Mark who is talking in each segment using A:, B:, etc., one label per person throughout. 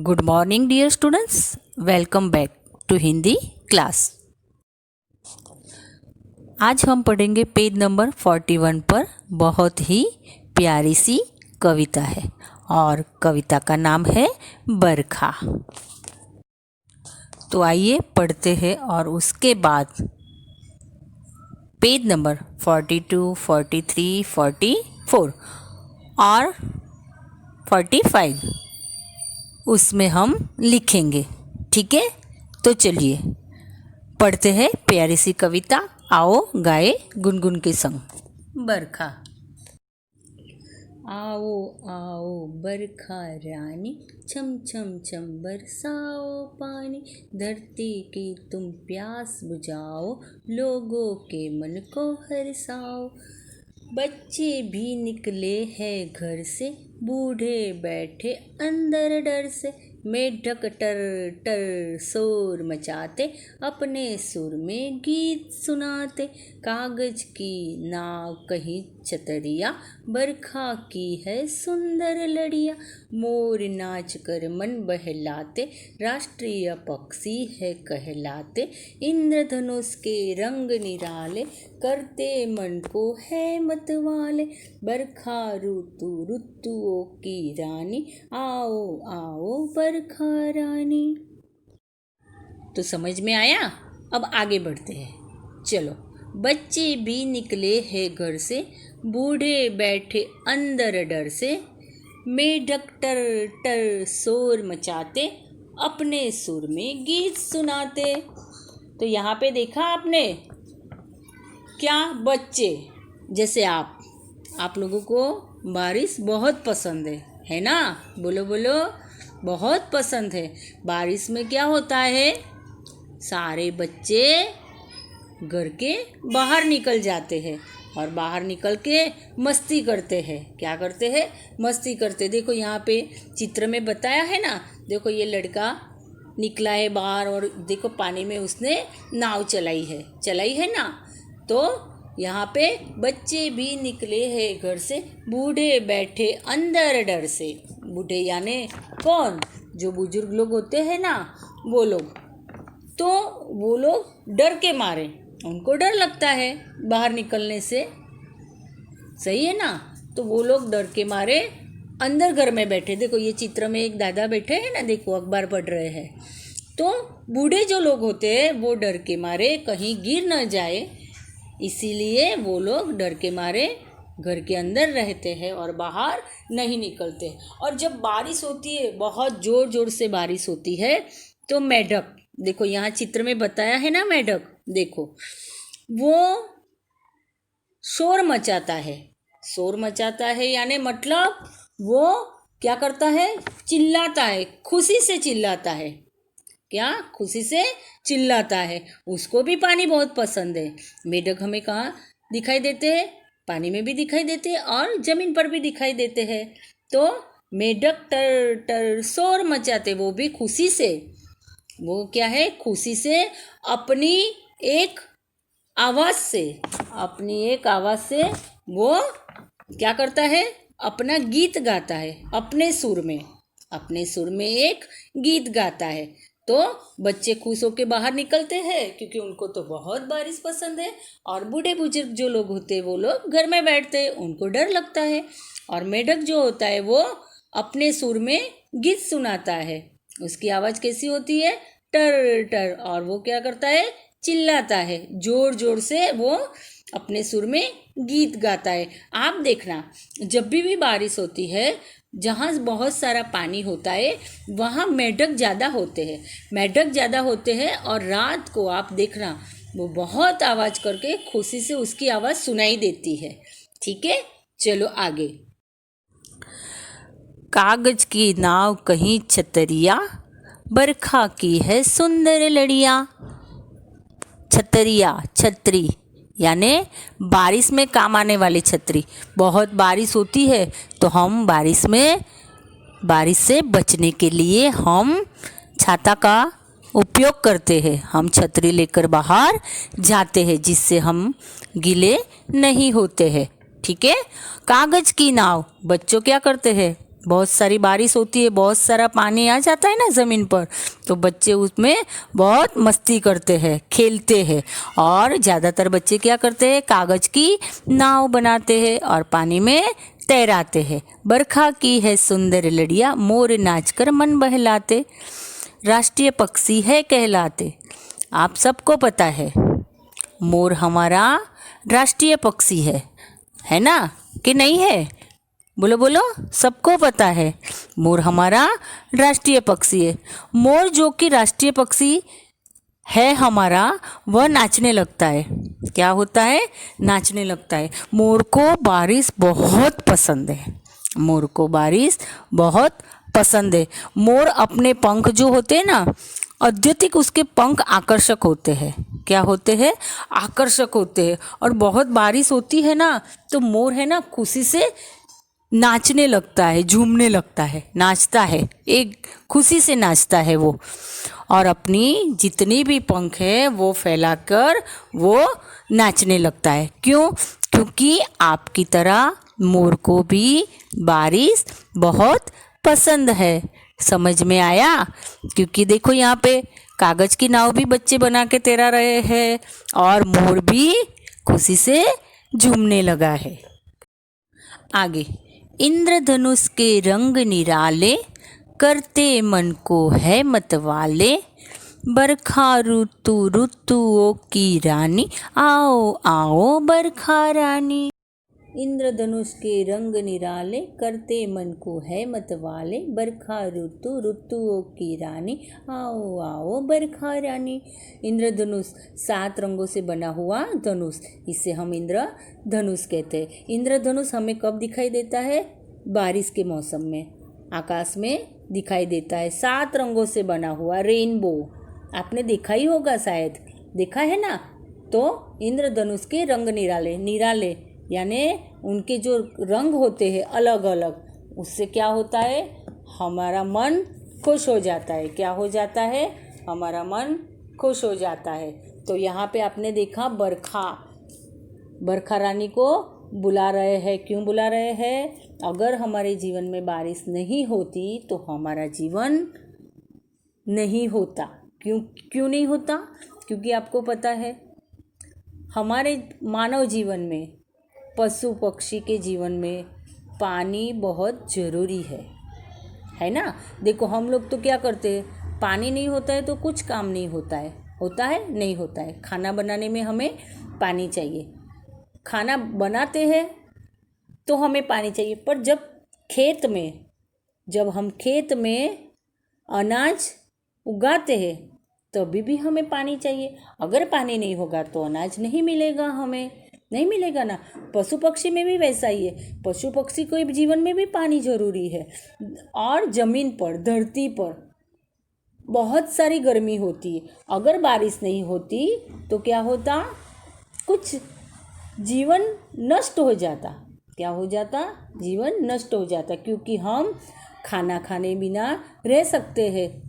A: Good morning dear students, welcome back to Hindi class. आज हम पढ़ेंगे पेज नंबर 41 पर। बहुत ही प्यारी सी कविता है और कविता का नाम है बरखा। तो आइए पढ़ते हैं और उसके बाद पेज नंबर 42, 43, 44 और 45 उसमें हम लिखेंगे। ठीक है, तो चलिए पढ़ते हैं प्यारी सी कविता। आओ गाए गुनगुन के संग। बरखा। आओ आओ बरखा रानी, छम छम छम बरसाओ पानी, धरती की तुम प्यास बुझाओ, लोगों के मन को हरसाओ। बच्चे भी निकले हैं घर से, बूढ़े बैठे अंदर डर से, मेढक टर टर शोर मचाते, अपने सुर में गीत सुनाते। कागज की नाव कहीं छतरिया, बरखा की है सुंदर लड़िया, मोर नाच कर मन बहलाते, राष्ट्रीय पक्षी है कहलाते। इंद्रधनुष के रंग निराले, करते मन को है मतवाले। बरखा ऋतु ऋतुओं की रानी, आओ आओ बरखा रानी। तो समझ में आया? अब आगे बढ़ते हैं। चलो। बच्चे भी निकले हैं घर से, बूढ़े बैठे अंदर डर से, मेढक टर टर शोर मचाते, अपने सुर में गीत सुनाते। तो यहाँ पे देखा आपने क्या? बच्चे जैसे आप लोगों को बारिश बहुत पसंद है ना? बोलो बोलो, बहुत पसंद है। बारिश में क्या होता है? सारे बच्चे घर के बाहर निकल जाते हैं और बाहर निकल के मस्ती करते हैं। क्या करते हैं? मस्ती करते। देखो यहाँ पे चित्र में बताया है ना, देखो ये लड़का निकला है बाहर और देखो पानी में उसने नाव चलाई है ना। तो यहाँ पे बच्चे भी निकले हैं घर से, बूढ़े बैठे अंदर डर से। बूढ़े यानी कौन? जो बुजुर्ग लोग होते हैं ना, वो लोग। तो वो लोग डर के मारे, उनको डर लगता है बाहर निकलने से, सही है ना? तो वो लोग डर के मारे अंदर घर में बैठे। देखो ये चित्र में एक दादा बैठे हैं ना, देखो अखबार पढ़ रहे हैं। तो बूढ़े जो लोग होते हैं वो डर के मारे कहीं गिर न जाए, इसीलिए वो लोग डर के मारे घर के अंदर रहते हैं और बाहर नहीं निकलते। और जब बारिश होती है, बहुत ज़ोर ज़ोर से बारिश होती है, तो मेढक, देखो यहाँ चित्र में बताया है ना, मेढक देखो वो शोर मचाता है यानी मतलब वो क्या करता है? चिल्लाता है, खुशी से चिल्लाता है। क्या? खुशी से चिल्लाता है। उसको भी पानी बहुत पसंद है। मेढक हमें कहाँ दिखाई देते हैं? पानी में भी दिखाई देते हैं और ज़मीन पर भी दिखाई देते हैं। तो मेढक टर टर शोर मचाते, वो भी खुशी से। वो क्या है? खुशी से अपनी एक आवाज़ से वो क्या करता है? अपना गीत गाता है, अपने सुर में एक गीत गाता है। तो बच्चे खुश होकर बाहर निकलते हैं क्योंकि उनको तो बहुत बारिश पसंद है। और बूढ़े बुजुर्ग जो लोग होते हैं वो लोग घर में बैठते हैं, उनको डर लगता है। और मेढक जो होता है वो अपने सुर में गीत सुनाता है। उसकी आवाज़ कैसी होती है? टर टर। और वो क्या करता है? चिल्लाता है, जोर जोर से वो अपने सुर में गीत गाता है। आप देखना, जब भी बारिश होती है, जहाँ बहुत सारा पानी होता है वहाँ मेढक ज़्यादा होते हैं और रात को आप देखना वो बहुत आवाज़ करके खुशी से उसकी आवाज़ सुनाई देती है। ठीक है, चलो आगे। कागज की नाव कहीं छतरिया, बरखा की है सुंदर लड़िया। छतरी यानी बारिश में काम आने वाली छतरी। बहुत बारिश होती है तो हम बारिश से बचने के लिए हम छाता का उपयोग करते हैं। हम छतरी लेकर बाहर जाते हैं जिससे हम गीले नहीं होते हैं। ठीक है। कागज की नाव, बच्चों क्या करते हैं? बहुत सारी बारिश होती है, बहुत सारा पानी आ जाता है ना ज़मीन पर, तो बच्चे उसमें बहुत मस्ती करते हैं, खेलते हैं। और ज़्यादातर बच्चे क्या करते हैं, कागज़ की नाव बनाते हैं और पानी में तैराते हैं। बरखा की है सुंदर लड़िया, मोर नाचकर मन बहलाते, राष्ट्रीय पक्षी है कहलाते। आप सबको पता है मोर हमारा राष्ट्रीय पक्षी है ना कि नहीं है? बोलो बोलो, सबको पता है मोर हमारा राष्ट्रीय पक्षी है। मोर जो कि राष्ट्रीय पक्षी है हमारा, वह नाचने लगता है। क्या होता है? नाचने लगता है। मोर को बारिश बहुत पसंद है। मोर को बारिश बहुत पसंद है। मोर अपने पंख जो होते हैं ना, अत्यधिक उसके पंख आकर्षक होते हैं। क्या होते हैं? आकर्षक होते हैं। और बहुत बारिश होती है ना, तो मोर है ना खुशी से नाचने लगता है, झूमने लगता है, नाचता है, एक खुशी से नाचता है वो। और अपनी जितनी भी पंख है वो फैलाकर वो नाचने लगता है। क्यों? क्योंकि आपकी तरह मोर को भी बारिश बहुत पसंद है। समझ में आया? क्योंकि देखो यहाँ पे कागज़ की नाव भी बच्चे बना के तैरा रहे हैं और मोर भी खुशी से झूमने लगा है। आगे, इंद्रधनुष के रंग निराले, करते मन को है मतवाले, बरखा ऋतु ऋतुओं की रानी, आओ आओ बरखा रानी। इंद्रधनुष के रंग निराले, करते मन को है मतवाले, बरखा ऋतु ऋतुओं की रानी, आओ आओ बरखा रानी। इंद्रधनुष 7 रंगों से बना हुआ धनुष, इसे हम इंद्रधनुष कहते हैं। इंद्रधनुष हमें कब दिखाई देता है? बारिश के मौसम में आकाश में दिखाई देता है। 7 रंगों से बना हुआ रेनबो आपने देखा ही होगा, शायद देखा है ना। तो इंद्रधनुष के रंग निराले, निराले यानी उनके जो रंग होते हैं अलग अलग, उससे क्या होता है? हमारा मन खुश हो जाता है। क्या हो जाता है? हमारा मन खुश हो जाता है। तो यहाँ पे आपने देखा बरखा रानी को बुला रहे हैं। क्यों बुला रहे हैं? अगर हमारे जीवन में बारिश नहीं होती तो हमारा जीवन नहीं होता। क्यों नहीं होता? क्योंकि आपको पता है हमारे मानव जीवन में, पशु पक्षी के जीवन में पानी बहुत ज़रूरी है ना। देखो हम लोग तो क्या करते हैं, पानी नहीं होता है तो कुछ काम नहीं होता है। होता है? नहीं होता है। खाना बनाने में हमें पानी चाहिए, खाना बनाते हैं तो हमें पानी चाहिए। पर जब हम खेत में अनाज उगाते हैं तभी भी हमें पानी चाहिए। अगर पानी नहीं होगा तो अनाज नहीं मिलेगा, हमें नहीं मिलेगा ना। पशु पक्षी में भी वैसा ही है। पशु पक्षी को जीवन में भी पानी जरूरी है। और ज़मीन पर, धरती पर बहुत सारी गर्मी होती है। अगर बारिश नहीं होती तो क्या होता? कुछ जीवन नष्ट हो जाता। क्या हो जाता? जीवन नष्ट हो जाता। क्योंकि हम खाना खाने बिना रह सकते हैं,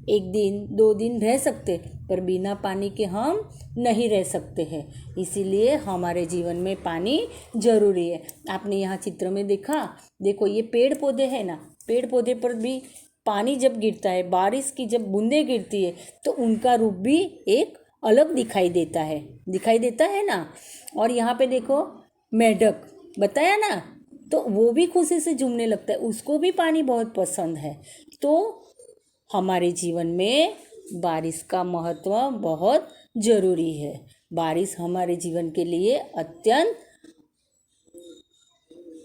A: 1 दिन 2 दिन रह सकते, पर बिना पानी के हम नहीं रह सकते हैं। इसीलिए हमारे जीवन में पानी ज़रूरी है। आपने यहाँ चित्र में देखा, देखो ये पेड़ पौधे हैं ना, पेड़ पौधे पर भी पानी जब गिरता है, बारिश की जब बूंदें गिरती है तो उनका रूप भी एक अलग दिखाई देता है ना। और यहाँ पे देखो मेढक, बताया ना, तो वो भी खुशी से झूमने लगता है, उसको भी पानी बहुत पसंद है। तो हमारे जीवन में बारिश का महत्व बहुत ज़रूरी है। बारिश हमारे जीवन के लिए अत्यंत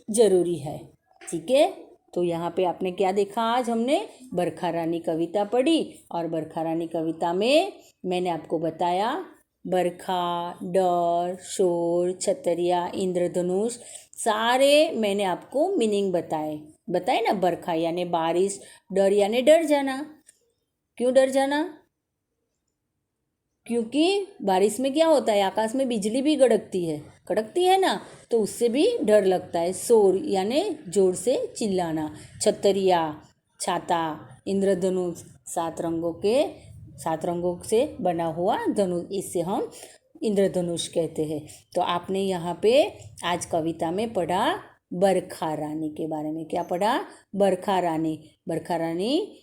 A: ज़रूरी है। ठीक है, तो यहाँ पे आपने क्या देखा? आज हमने बरखा रानी कविता पढ़ी और बरखा रानी कविता में मैंने आपको बताया बरखा, डर, शोर, छतरिया, इंद्रधनुष, सारे मैंने आपको मीनिंग बताए ना। बरखा यानी बारिश, डर यानी डर जाना। क्यों डर जाना? क्योंकि बारिश में क्या होता है, आकाश में बिजली भी कड़कती है ना, तो उससे भी डर लगता है। शोर यानी जोर से चिल्लाना। छतरिया, छाता, इंद्रधनुष, 7 रंगों से बना हुआ धनुष, इससे हम इंद्रधनुष कहते हैं। तो आपने यहाँ पे आज कविता में पढ़ा बरखा रानी के बारे में। क्या पढ़ा? बरखा रानी। बरखा रानी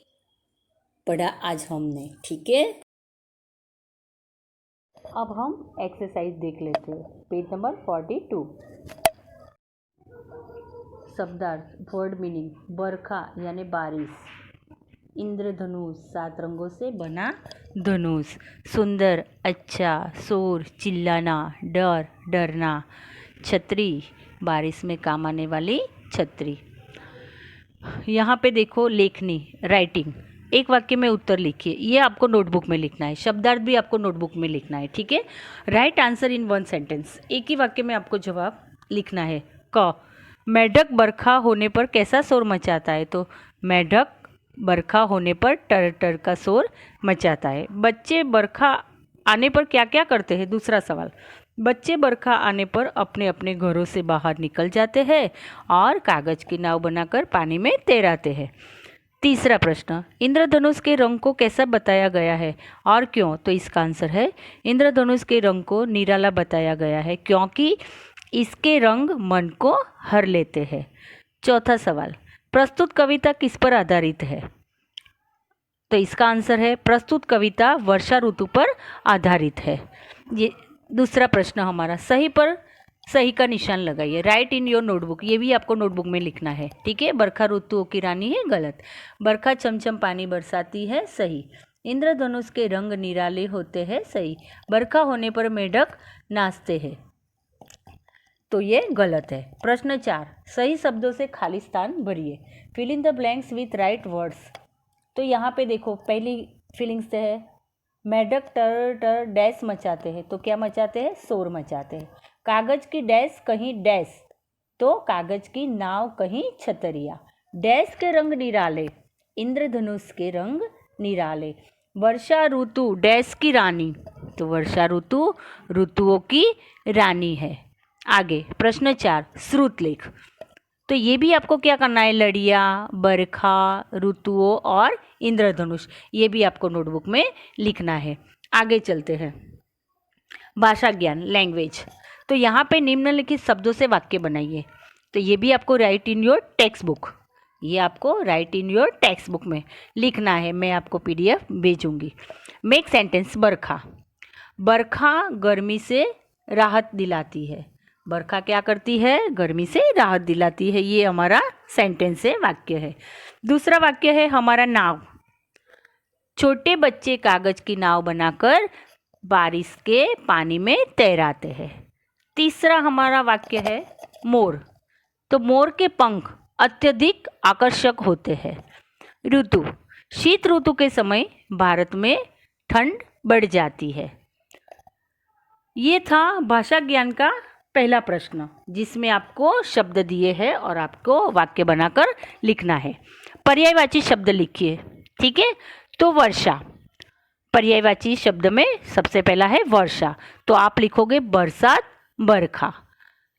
A: पढ़ा आज हमने, ठीक है। अब हम एक्सरसाइज देख लेते हैं, पेज नंबर 42। शब्दार्थ, वर्ड मीनिंग। बरखा यानी बारिश। इंद्रधनुष, 7 रंगों से बना धनुष। सुंदर, अच्छा। शोर, चिल्लाना। डर, डरना। छतरी, बारिश में काम आने वाली छतरी। यहाँ पे देखो लेखनी, राइटिंग। एक वाक्य में उत्तर लिखिए, ये आपको नोटबुक में लिखना है। शब्दार्थ भी आपको नोटबुक में लिखना है, ठीक है। राइट आंसर इन 1 सेंटेंस, एक ही वाक्य में आपको जवाब लिखना है। क, मेढक बरखा होने पर कैसा शोर मचाता है? तो मेढक बरखा होने पर टर टर का शोर मचाता है। बच्चे बरखा आने पर क्या क्या करते हैं? दूसरा सवाल, बच्चे बरखा आने पर अपने अपने घरों से बाहर निकल जाते हैं और कागज की नाव बनाकर पानी में तैराते हैं। तीसरा प्रश्न, इंद्रधनुष के रंग को कैसा बताया गया है और क्यों? तो इसका आंसर है, इंद्रधनुष के रंग को निराला बताया गया है क्योंकि इसके रंग मन को हर लेते हैं। चौथा सवाल, प्रस्तुत कविता किस पर आधारित है? तो इसका आंसर है, प्रस्तुत कविता वर्षा ऋतु पर आधारित है। ये दूसरा प्रश्न हमारा। सही पर सही का निशान लगाइए। राइट इन योर नोटबुक, ये भी आपको नोटबुक में लिखना है, ठीक है। बरखा ऋतुओं की रानी है, गलत। बरखा चमचम पानी बरसाती है, सही। इंद्रधनुष के रंग निराले होते हैं, सही। बरखा होने पर मेढक नाचते हैं, तो ये गलत है। प्रश्न 4, सही शब्दों से खाली स्थान भरिए। Fill in the blanks with right words. तो यहाँ पे देखो, पहली फीलिंग्स है, मेढक टर टर डैश मचाते हैं, तो क्या मचाते हैं? शोर मचाते हैं। कागज की डैश कहीं डैश, तो कागज की नाव कहीं छतरिया। डैश के रंग निराले, इंद्रधनुष के रंग निराले। वर्षा ऋतु डैश की रानी, तो वर्षा ऋतु ऋतुओं की रानी है। आगे प्रश्न 4, श्रुत लेख। तो ये भी आपको क्या करना है? लड़ियाँ, बरखा, ऋतुओं और इंद्रधनुष, ये भी आपको नोटबुक में लिखना है। आगे चलते हैं, भाषा ज्ञान, लैंग्वेज। तो यहाँ पे निम्नलिखित शब्दों से वाक्य बनाइए। तो ये भी आपको right in your text book, ये आपको right in your text book में लिखना है। मैं आपको PDF भेजूंगी। मेक सेंटेंस, बरखा। बरखा गर्मी से राहत दिलाती है। बरखा क्या करती है? गर्मी से राहत दिलाती है। ये हमारा सेंटेंस है, वाक्य है। दूसरा वाक्य है हमारा नाव। छोटे बच्चे कागज की नाव बनाकर बारिश के पानी में तैराते हैं। तीसरा हमारा वाक्य है मोर। तो मोर के पंख अत्यधिक आकर्षक होते हैं। ऋतु, शीत ऋतु के समय भारत में ठंड बढ़ जाती है। ये था भाषा ज्ञान का पहला प्रश्न, जिसमें आपको शब्द दिए हैं और आपको वाक्य बनाकर लिखना है। पर्यायवाची शब्द लिखिए, ठीक है। तो वर्षा, पर्यायवाची शब्द में सबसे पहला है वर्षा, तो आप लिखोगे बरसात, बरखा।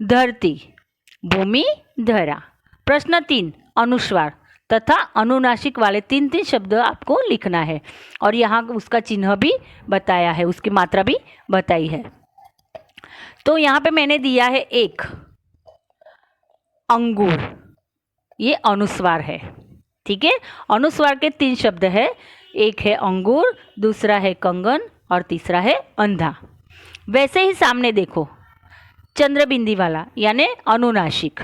A: धरती, भूमि, धरा। प्रश्न 3, अनुस्वार तथा अनुनासिक वाले 3 शब्द आपको लिखना है और यहाँ उसका चिन्ह भी बताया है, उसकी मात्रा भी बताई है। तो यहाँ पे मैंने दिया है 1 अंगूर, ये अनुस्वार है, ठीक है। अनुस्वार के 3 शब्द है, एक है अंगूर, दूसरा है कंगन और तीसरा है अंधा। वैसे ही सामने देखो चंद्रबिंदी वाला यानी अनुनासिक,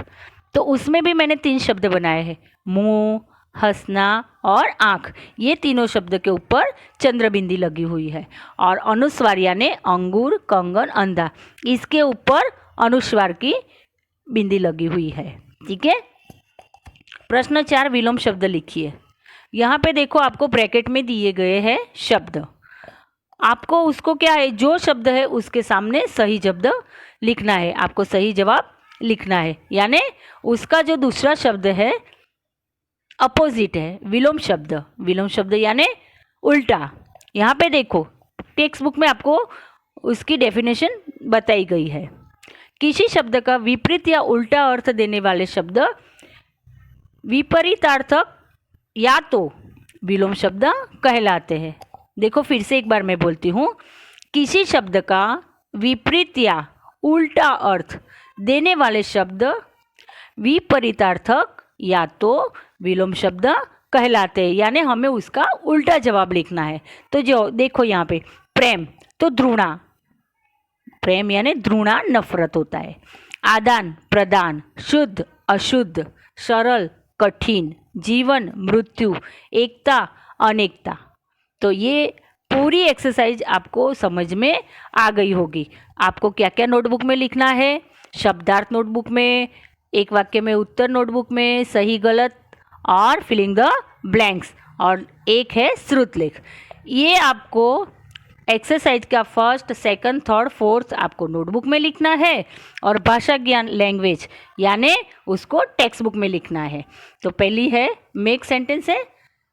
A: तो उसमें भी मैंने 3 शब्द बनाए हैं, मुंह, हंसना और आँख। ये तीनों शब्द के ऊपर चंद्रबिंदी लगी हुई है। और अनुस्वार यानी अंगूर, कंगन, अंधा, इसके ऊपर अनुस्वार की बिंदी लगी हुई है, ठीक है। प्रश्न 4, विलोम शब्द लिखिए। यहाँ पे देखो आपको ब्रैकेट में दिए गए हैं शब्द, आपको उसको क्या है, जो शब्द है उसके सामने सही शब्द लिखना है, आपको सही जवाब लिखना है। यानी उसका जो दूसरा शब्द है अपोजिट है, विलोम शब्द। विलोम शब्द यानी उल्टा। यहाँ पे देखो टेक्स्ट बुक में आपको उसकी डेफिनेशन बताई गई है। किसी शब्द का विपरीत या उल्टा अर्थ देने वाले शब्द विपरीतार्थक या तो विलोम शब्द कहलाते हैं। देखो फिर से एक बार मैं बोलती हूँ, किसी शब्द का विपरीत या उल्टा अर्थ देने वाले शब्द
B: विपरीतार्थक या तो विलोम शब्द कहलाते हैं, यानी हमें उसका उल्टा जवाब लिखना है। तो जो देखो यहाँ पे प्रेम तो ध्रुणा, प्रेम यानी ध्रुणा नफरत होता है। आदान प्रदान, शुद्ध अशुद्ध, सरल कठिन, जीवन मृत्यु, एकता अनेकता। तो ये पूरी एक्सरसाइज आपको समझ में आ गई होगी। आपको क्या क्या नोटबुक में लिखना है, शब्दार्थ नोटबुक में, एक वाक्य में उत्तर नोटबुक में, सही गलत और फिलिंग द ब्लैंक्स, और एक है श्रुतलेख। ये आपको एक्सरसाइज का फर्स्ट सेकंड थर्ड फोर्थ आपको नोटबुक में लिखना है, और भाषा ज्ञान लैंग्वेज यानी उसको टेक्स्ट बुक में लिखना है। तो पहली है मेक सेंटेंस है,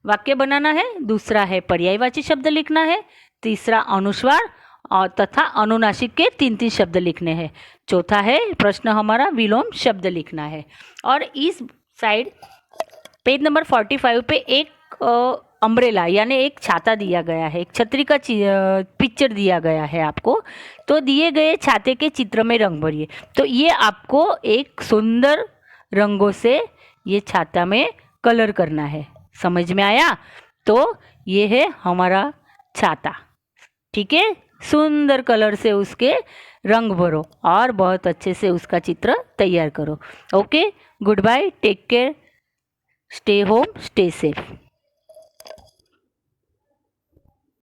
B: वाक्य बनाना है। दूसरा है पर्यायवाची शब्द लिखना है। तीसरा अनुस्वार और तथा अनुनासिक के 3-3 शब्द लिखने हैं। चौथा है प्रश्न हमारा विलोम शब्द लिखना है। और इस साइड पेज नंबर 45 पे एक अम्ब्रेला यानी एक छाता दिया गया है, एक छतरी का पिक्चर दिया गया है आपको। तो दिए गए छाते के चित्र में रंग भरिए। तो ये आपको एक सुंदर रंगों से ये छाता में कलर करना है। समझ में आया? तो ये है हमारा छाता, ठीक है। सुंदर कलर से उसके रंग भरो और बहुत अच्छे से उसका चित्र तैयार करो। Okay, good bye, take care, stay home, stay safe.